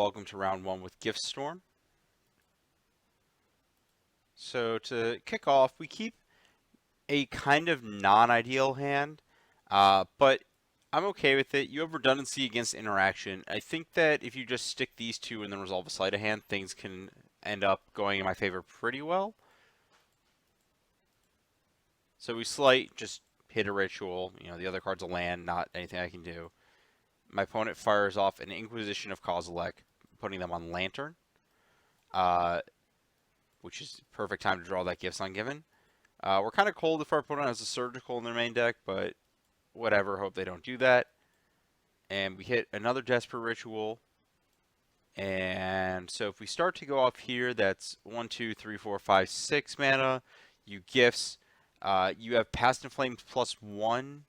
welcome to round one with Gift Storm. So to kick off, we keep a kind of non-ideal hand, but I'm okay with it. You have redundancy against interaction. I think that if you just stick these two and then resolve a sleight of hand, things can end up going in my favor pretty well. So we sleight, just hit a ritual. You know, the other card's a land, not anything I can do. My opponent fires off an Inquisition of Kozilek, putting them on Lantern, which is perfect time to draw that Gifts Ungiven. We're kind of cold if our opponent has a Surgical in their main deck, but whatever, hope they don't do that. And we hit another Desperate Ritual. And so if we start to go off here, that's 1, 2, 3, 4, 5, 6 mana. You Gifts. You have Past and Flames +1.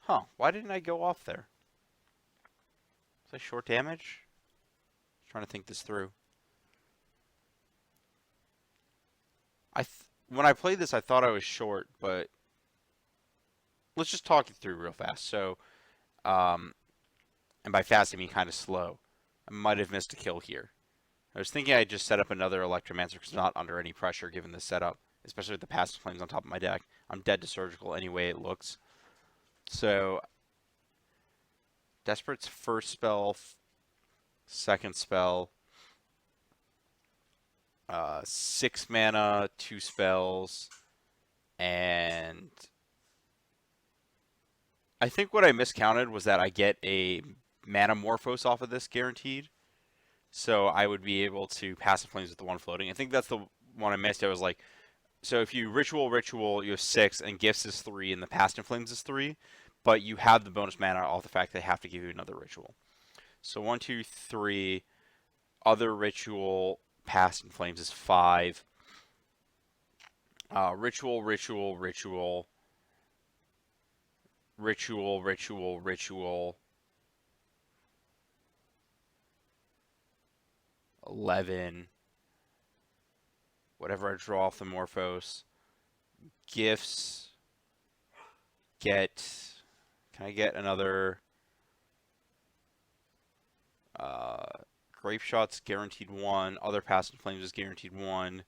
Huh, why didn't I go off there? Was I short damage? Trying to think this through. When I played this, I thought I was short, but let's just talk it through real fast. So, and by fast I mean kind of slow. I might have missed a kill here. I was thinking I'd just set up another Electromancer because I'm not under any pressure given this setup, especially with the Past Flames on top of my deck. I'm dead to Surgical any way it looks. So, Desperate's first spell, second spell, 6 mana, 2 spells, and I think what I miscounted was that I get a Manamorphose off of this guaranteed, so I would be able to Passive Flames with the one floating. I think that's the one I missed. I was like, so if you Ritual, you have 6, and Gifts is 3, and the Past and Flames is 3, but you have the bonus mana off the fact they have to give you another Ritual. So 1, 2, 3, other Ritual, Past and Flames is 5. Ritual, 11. Whatever I draw off the Morphos. Gifts. Can I get another? Grapeshot's guaranteed 1. Other Past and Flames is guaranteed 1.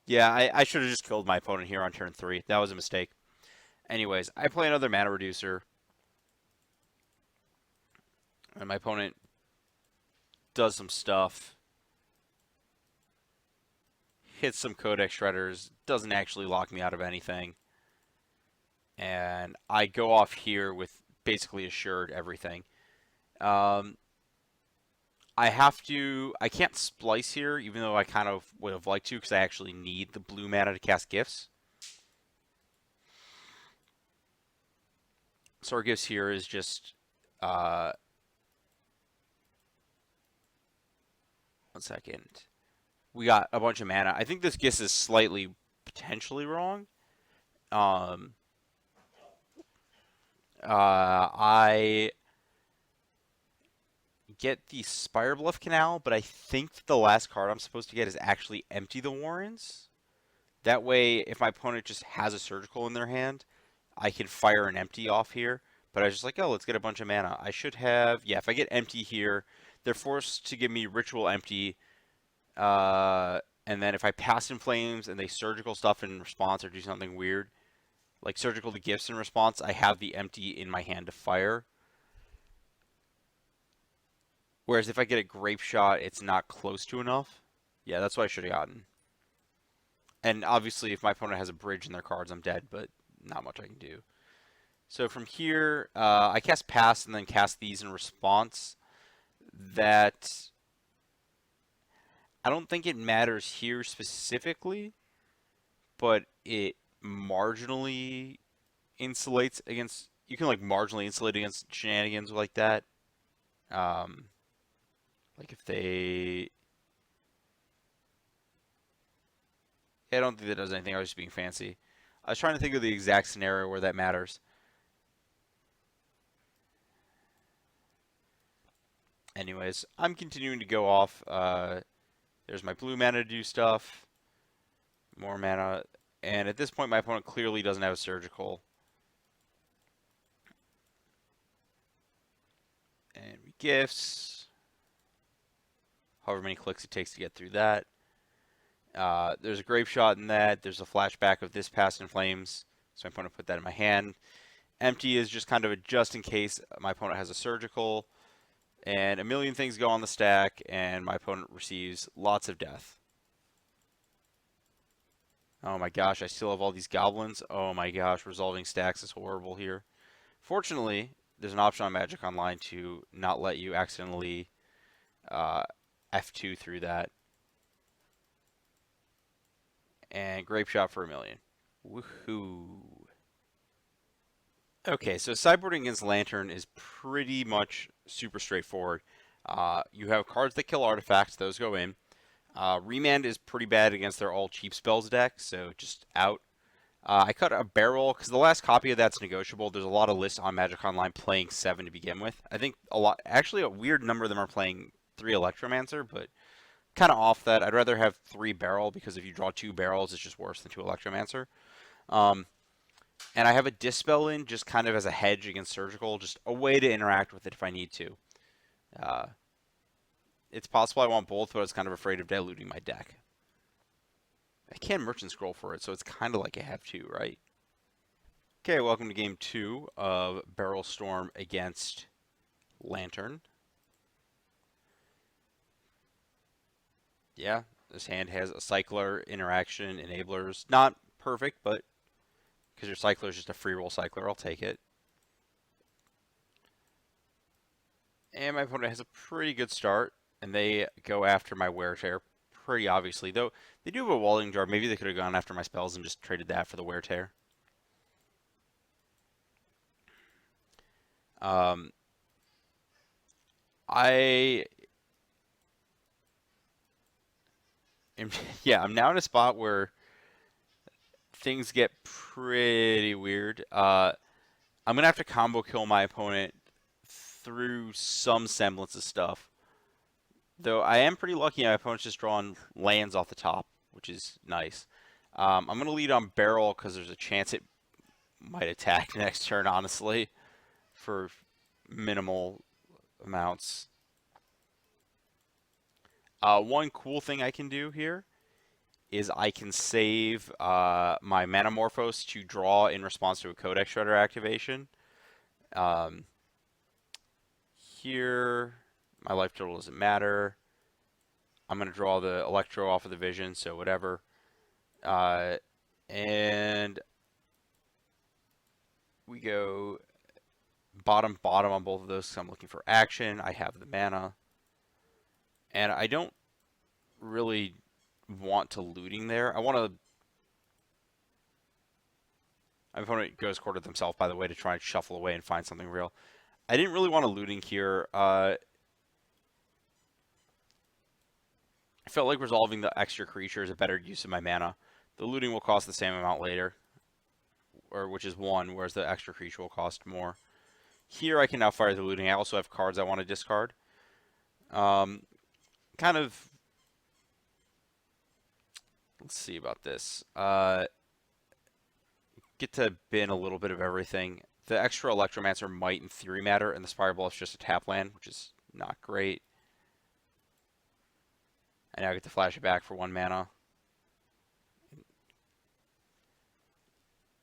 Yeah, I should have just killed my opponent here on turn 3. That was a mistake. Anyways, I play another Mana Reducer. And my opponent does some stuff. Hits some Codex Shredders. Doesn't actually lock me out of anything. And I go off here with basically assured everything. I can't splice here, even though I kind of would have liked to, because I actually need the blue mana to cast Gifts. So our Gifts here is just, 1 second. We got a bunch of mana. I think this Gifts is slightly, potentially wrong. I get the Spirebluff Canal, but I think the last card I'm supposed to get is actually Empty the Warrens. That way, if my opponent just has a Surgical in their hand, I can fire an Empty off here. But I was just like, oh, let's get a bunch of mana. I should have, yeah, if I get Empty here, they're forced to give me Ritual Empty. And then if I Pass in Flames and they Surgical stuff in response or do something weird, like Surgical to Gifts in response, I have the Empty in my hand to fire. Whereas if I get a Grapeshot, it's not close to enough. Yeah, that's what I should have gotten. And obviously, if my opponent has a bridge in their cards, I'm dead, but not much I can do. So from here, I cast Pass and then cast these in response. That I don't think it matters here specifically, but it marginally insulates against. You can like marginally insulate against shenanigans like that. Like if they, I don't think that does anything. I was just being fancy. I was trying to think of the exact scenario where that matters. Anyways, I'm continuing to go off. There's my blue mana to do stuff. More mana. And at this point, my opponent clearly doesn't have a surgical. And we gifts. However many clicks it takes to get through that. There's a Grapeshot in that. There's a flashback of this Past in Flames. So my opponent put that in my hand. Empty is just kind of a just in case my opponent has a surgical. And a million things go on the stack, and my opponent receives lots of death. Oh my gosh, I still have all these goblins. Oh my gosh, resolving stacks is horrible here. Fortunately, there's an option on Magic Online to not let you accidentally F2 through that. And Grapeshot for a million. Woohoo. Okay, so sideboarding against Lantern is pretty much super straightforward. You have cards that kill artifacts, those go in. Remand is pretty bad against their all cheap spells deck, so just out. I cut a barrel because the last copy of that's negotiable. There's a lot of lists on Magic Online playing 7 to begin with. I think actually a weird number of them are playing 3 Electromancer, but kind of off that. I'd rather have 3 barrel because if you draw 2 barrels, it's just worse than 2 Electromancer. And I have a Dispel in just kind of as a hedge against Surgical, just a way to interact with it if I need to. It's possible I want both, but I was kind of afraid of diluting my deck. I can Merchant Scroll for it, so it's kind of like I have to, right? Okay, welcome to Game 2 of Barrel Storm against Lantern. Yeah, this hand has a Cycler, Interaction, Enablers. Not perfect, but because your Cycler is just a free roll Cycler, I'll take it. And my opponent has a pretty good start, and they go after my Wear Tear pretty obviously. Though they do have a Walling Jar. Maybe they could have gone after my spells and just traded that for the Wear Tear. I'm now in a spot where things get pretty weird. I'm going to have to combo kill my opponent through some semblance of stuff. Though I am pretty lucky my opponent's just drawing lands off the top, which is nice. I'm going to lead on Barrel because there's a chance it might attack next turn, honestly, for minimal amounts. One cool thing I can do here is I can save my Manamorphose to draw in response to a Codex Shredder activation. Here, my life total doesn't matter. I'm going to draw the Electro off of the Vision, so whatever. And we go bottom on both of those because I'm looking for action. I have the mana. And I don't really want to looting there. I want to... My opponent goes quarter themselves, by the way, to try and shuffle away and find something real. I didn't really want to looting here. I felt like resolving the extra creature is a better use of my mana. The looting will cost the same amount later, which is 1, whereas the extra creature will cost more. Here I can now fire the looting. I also have cards I want to discard. Kind of... Let's see about this. Get to bin a little bit of everything. The extra Electromancer might in theory matter, and the Spire Bluff's just a tap land, which is not great. And now I get to flash it back for 1 mana.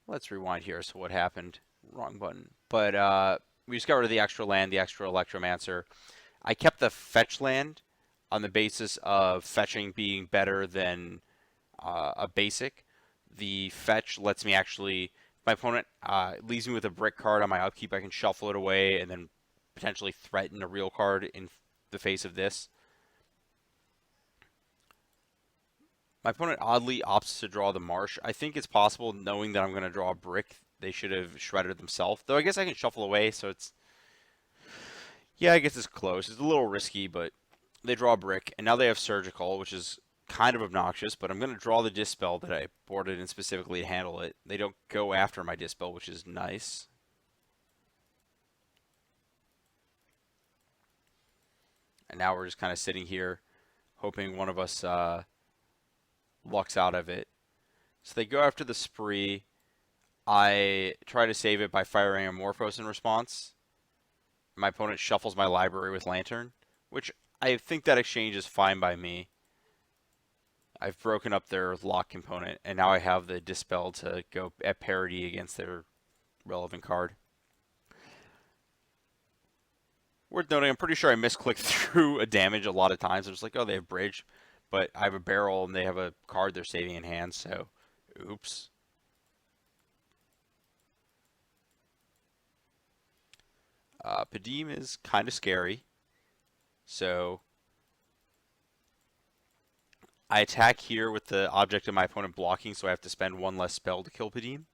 Let's rewind here as to what happened. Wrong button. But we just got rid of the extra land, the extra Electromancer. I kept the fetch land on the basis of fetching being better than a basic. The fetch lets me actually... My opponent leaves me with a brick card on my upkeep. I can shuffle it away and then potentially threaten a real card in the face of this. My opponent oddly opts to draw the Marsh. I think it's possible, knowing that I'm going to draw a brick, they should have shredded themselves. Though I guess I can shuffle away, so it's... Yeah, I guess it's close. It's a little risky, but they draw a brick. And now they have Surgical, which is kind of obnoxious, but I'm going to draw the Dispel that I boarded in specifically to handle it. They don't go after my Dispel, which is nice. And now we're just kind of sitting here, hoping one of us... lucks out of it. So they go after the spree. I try to save it by firing a Morphos in response. My opponent shuffles my library with Lantern, which I think that exchange is fine by me. I've broken up their lock component, and now I have the Dispel to go at parity against their relevant card. Worth noting, I'm pretty sure I misclicked through a damage a lot of times. I was like, oh, they have bridge, but I have a barrel and they have a card they're saving in hand, so oops. Padim is kind of scary, so I attack here with the object of my opponent blocking, so I have to spend one less spell to kill Padim.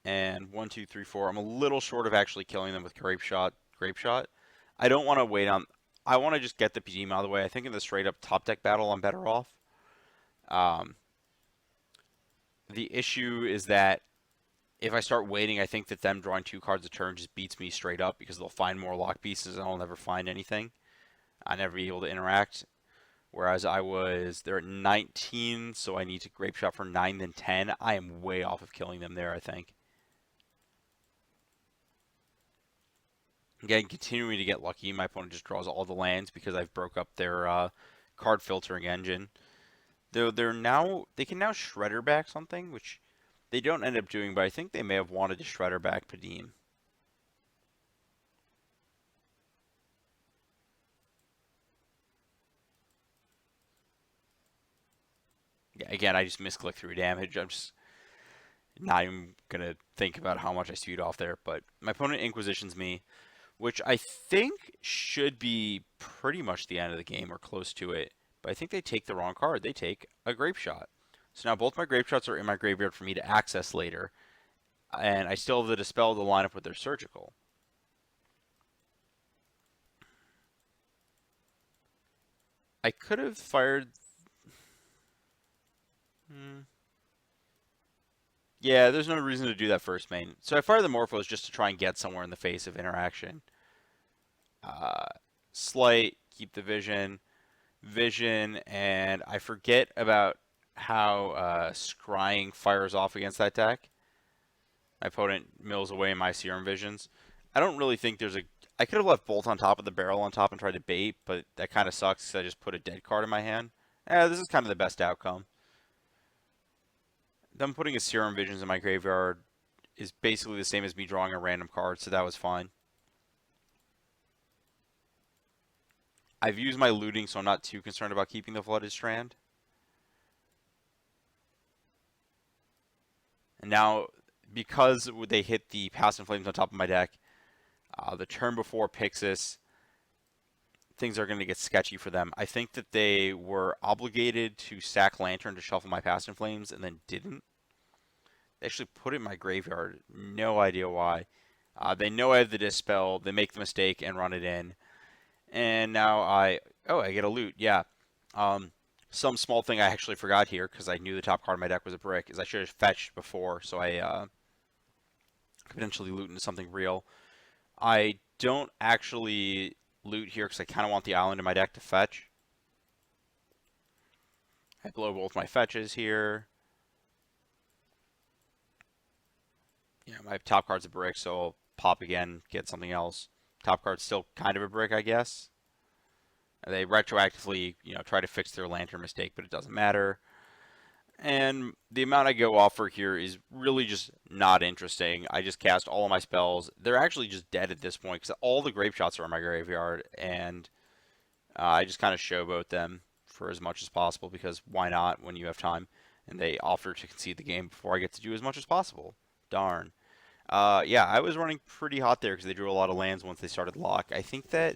And 1, 2, 3, 4. I'm a little short of actually killing them with Grapeshot. I don't want to wait on. I want to just get the Padim out of the way. I think in the straight up top deck battle, I'm better off. The issue is that if I start waiting, I think that them drawing 2 cards a turn just beats me straight up because they'll find more lock pieces and I'll never find anything. I'll never be able to interact. Whereas they're at 19, so I need to Grapeshot for 9, then 10. I am way off of killing them there, I think. Again, continuing to get lucky. My opponent just draws all the lands because I've broke up their card filtering engine. They can now Shredder back something, which they don't end up doing, but I think they may have wanted to Shredder back Padim. Yeah, again, I just misclicked through damage. I'm just not even going to think about how much I spewed off there. But my opponent Inquisitions me, which I think should be pretty much the end of the game or close to it. But I think they take the wrong card. They take a Grapeshot. So now both my Grapeshots are in my graveyard for me to access later. And I still have the Dispel to line up with their Surgical. I could have fired... Yeah, there's no reason to do that first main. So I fire the Morphos just to try and get somewhere in the face of interaction. Slight, keep the vision, and I forget about how Scrying fires off against that deck. My opponent mills away my Serum Visions. I don't really think there's a... I could have left Bolt on top of the barrel on top and tried to bait, but that kind of sucks because I just put a dead card in my hand. This is kind of the best outcome. Them putting a Serum Visions in my graveyard is basically the same as me drawing a random card, so that was fine. I've used my looting, so I'm not too concerned about keeping the Flooded Strand. And now, because they hit the Past in Flames on top of my deck, the turn before Pixis, things are going to get sketchy for them. I think that they were obligated to sack Lantern to shuffle my Past in Flames and then didn't. They actually put it in my graveyard. No idea why. They know I have the Dispel. They make the mistake and run it in. And now I get a loot. Yeah. Some small thing I actually forgot here because I knew the top card of my deck was a brick is I should have fetched before so I could potentially loot into something real. I don't actually loot here because I kind of want the island in my deck to fetch. I blow both my fetches here. Yeah, my top card's a brick, so I'll pop again, get something else. Top card's still kind of a brick, I guess. They retroactively, try to fix their Lantern mistake, but it doesn't matter. And the amount I go off for here is really just not interesting. I just cast all of my spells. They're actually just dead at this point because all the Grapeshots are in my graveyard, and I just kind of showboat them for as much as possible because why not when you have time? And they offer to concede the game before I get to do as much as possible. Darn. Yeah, I was running pretty hot there because they drew a lot of lands once they started lock. I think that...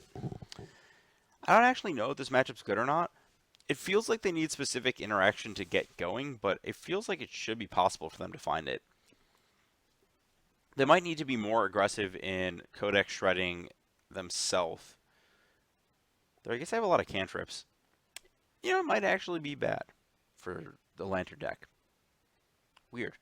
I don't actually know if this matchup's good or not. It feels like they need specific interaction to get going, but it feels like it should be possible for them to find it. They might need to be more aggressive in codex shredding themselves. Though I guess I have a lot of cantrips. It might actually be bad for the Lantern deck. Weird.